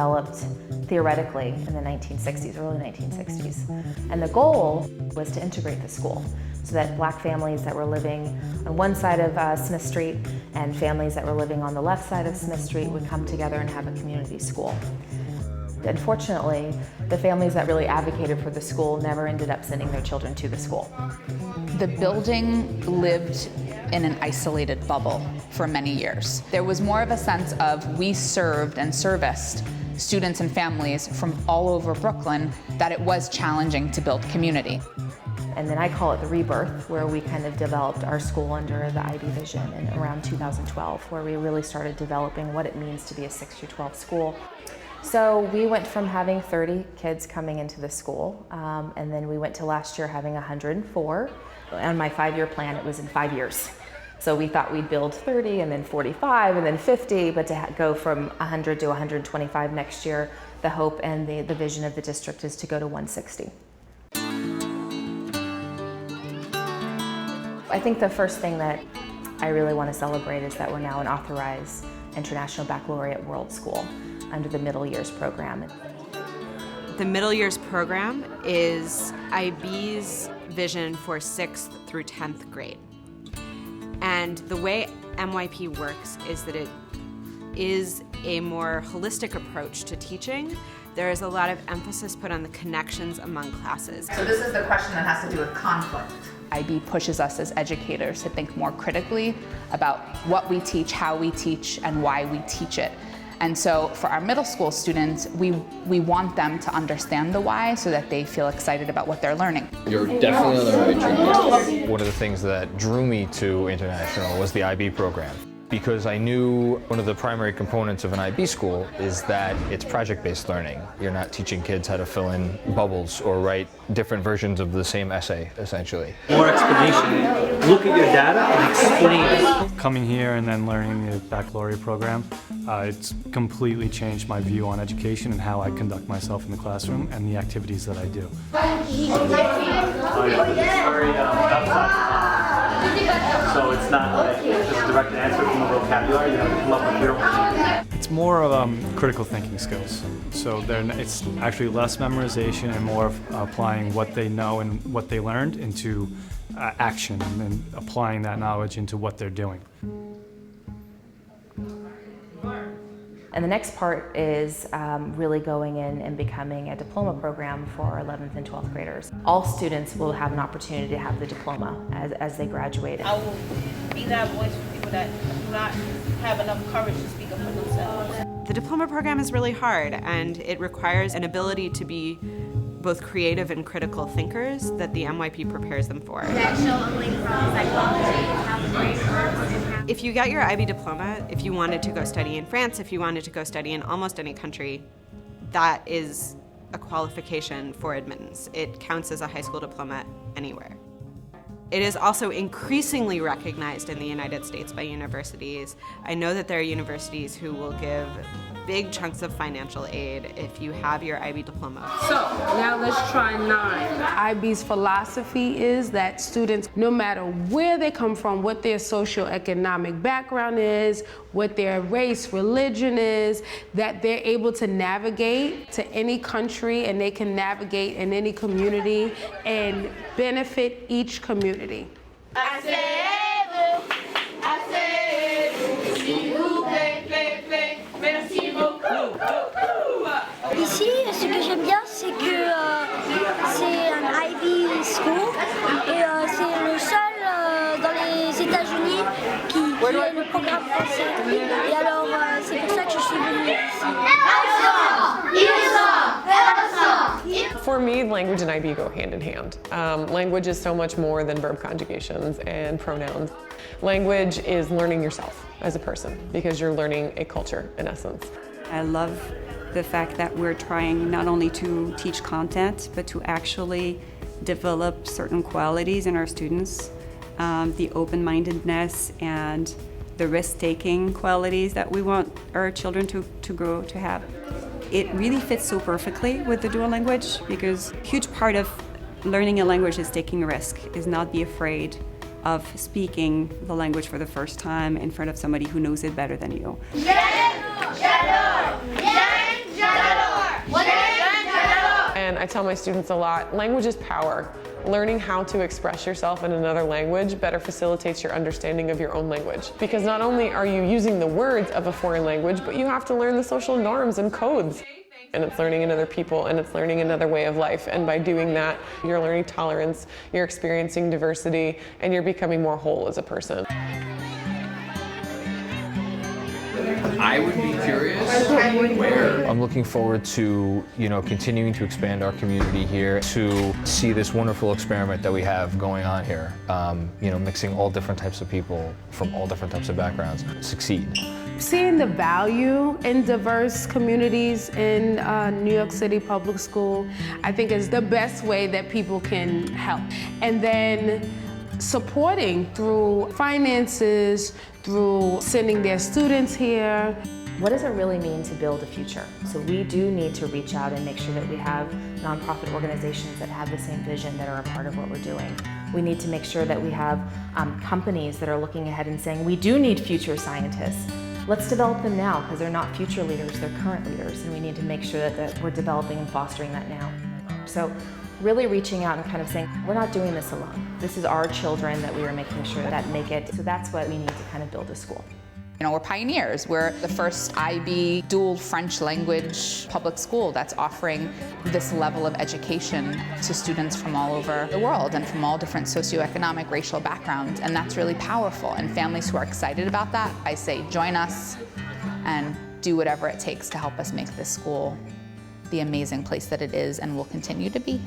developed theoretically in the 1960s, early 1960s. And the goal was to integrate the school so that black families that were living on one side of Smith Street and families that were living on the left side of Smith Street would come together and have a community school. Unfortunately, the families that really advocated for the school never ended up sending their children to the school. The building lived in an isolated bubble for many years. There was more of a sense of we served and serviced students and families from all over Brooklyn that it was challenging to build community. And then I call it the rebirth, where we kind of developed our school under the IB vision in around 2012, where we really started developing what it means to be a 6-12 school. So we went from having 30 kids coming into the school, and then we went to last year having 104. On my 5-year plan, it was in 5 years. So we thought we'd build 30 and then 45 and then 50, but to go from 100 to 125 next year, the hope and the vision of the district is to go to 160. I think the first thing that I really want to celebrate is that we're now an authorized International Baccalaureate World School under the Middle Years program. The Middle Years program is IB's vision for 6th through 10th grade. And the way MYP works is that it is a more holistic approach to teaching. There is a lot of emphasis put on the connections among classes. So this is the question that has to do with conflict. IB pushes us as educators to think more critically about what we teach, how we teach, and why we teach it. And so for our middle school students, we want them to understand the why so that they feel excited about what they're learning. You're definitely on the right track. One of the things that drew me to International was the IB program, because I knew one of the primary components of an IB school is that it's project-based learning. You're not teaching kids how to fill in bubbles or write different versions of the same essay, essentially. More explanation. Look at your data and explain it. Coming here and then learning the baccalaureate program, it's completely changed my view on education and how I conduct myself in the classroom and the activities that I do. So it's not like just a direct answer from the vocabulary, you have to come up with your own. It's more of critical thinking skills. So it's actually less memorization and more of applying what they know and what they learned into action and then applying that knowledge into what they're doing. And the next part is really going in and becoming a diploma program for our 11th and 12th graders. All students will have an opportunity to have the diploma as they graduate. I will be that voice for people that do not have enough courage to speak up for themselves. The diploma program is really hard, and it requires an ability to be both creative and critical thinkers that the MYP prepares them for. If you got your IB diploma, if you wanted to go study in France, if you wanted to go study in almost any country, that is a qualification for admittance. It counts as a high school diploma anywhere. It is also increasingly recognized in the United States by universities. I know that there are universities who will give big chunks of financial aid if you have your IB diploma. So now let's try 9. IB's philosophy is that students, no matter where they come from, what their socioeconomic background is, what their race, religion is, that they're able to navigate to any country and they can navigate in any community and benefit each community. Ici, ce que j'aime bien, c'est que c'est un Ivy School et c'est le seul dans les États-Unis qui est le programme français. Et alors, c'est pour ça que je suis venue ici. For me, language and IB go hand in hand. Language is so much more than verb conjugations and pronouns. Language is learning yourself as a person because you're learning a culture in essence. I love the fact that we're trying not only to teach content, but to actually develop certain qualities in our students, the open-mindedness and the risk-taking qualities that we want our children to grow to have. It really fits so perfectly with the dual language because a huge part of learning a language is taking a risk, is not be afraid of speaking the language for the first time in front of somebody who knows it better than you. I tell my students a lot, language is power. Learning how to express yourself in another language better facilitates your understanding of your own language. Because not only are you using the words of a foreign language, but you have to learn the social norms and codes. And it's learning another people, and it's learning another way of life. And by doing that, you're learning tolerance, you're experiencing diversity, and you're becoming more whole as a person. I would be curious where. I'm looking forward to, continuing to expand our community here, to see this wonderful experiment that we have going on here. Mixing all different types of people from all different types of backgrounds succeed. Seeing the value in diverse communities in New York City public school, I think is the best way that people can help. And then supporting through finances, through sending their students here. What does it really mean to build a future? So we do need to reach out and make sure that we have nonprofit organizations that have the same vision that are a part of what we're doing. We need to make sure that we have companies that are looking ahead and saying, we do need future scientists. Let's develop them now, because they're not future leaders, they're current leaders, and we need to make sure that we're developing and fostering that now. So really reaching out and kind of saying, we're not doing this alone. This is our children that we are making sure that make it. So that's what we need to kind of build a school. We're pioneers. We're the first IB dual French language public school that's offering this level of education to students from all over the world and from all different socioeconomic, racial backgrounds. And that's really powerful. And families who are excited about that, I say join us and do whatever it takes to help us make this school the amazing place that it is and will continue to be.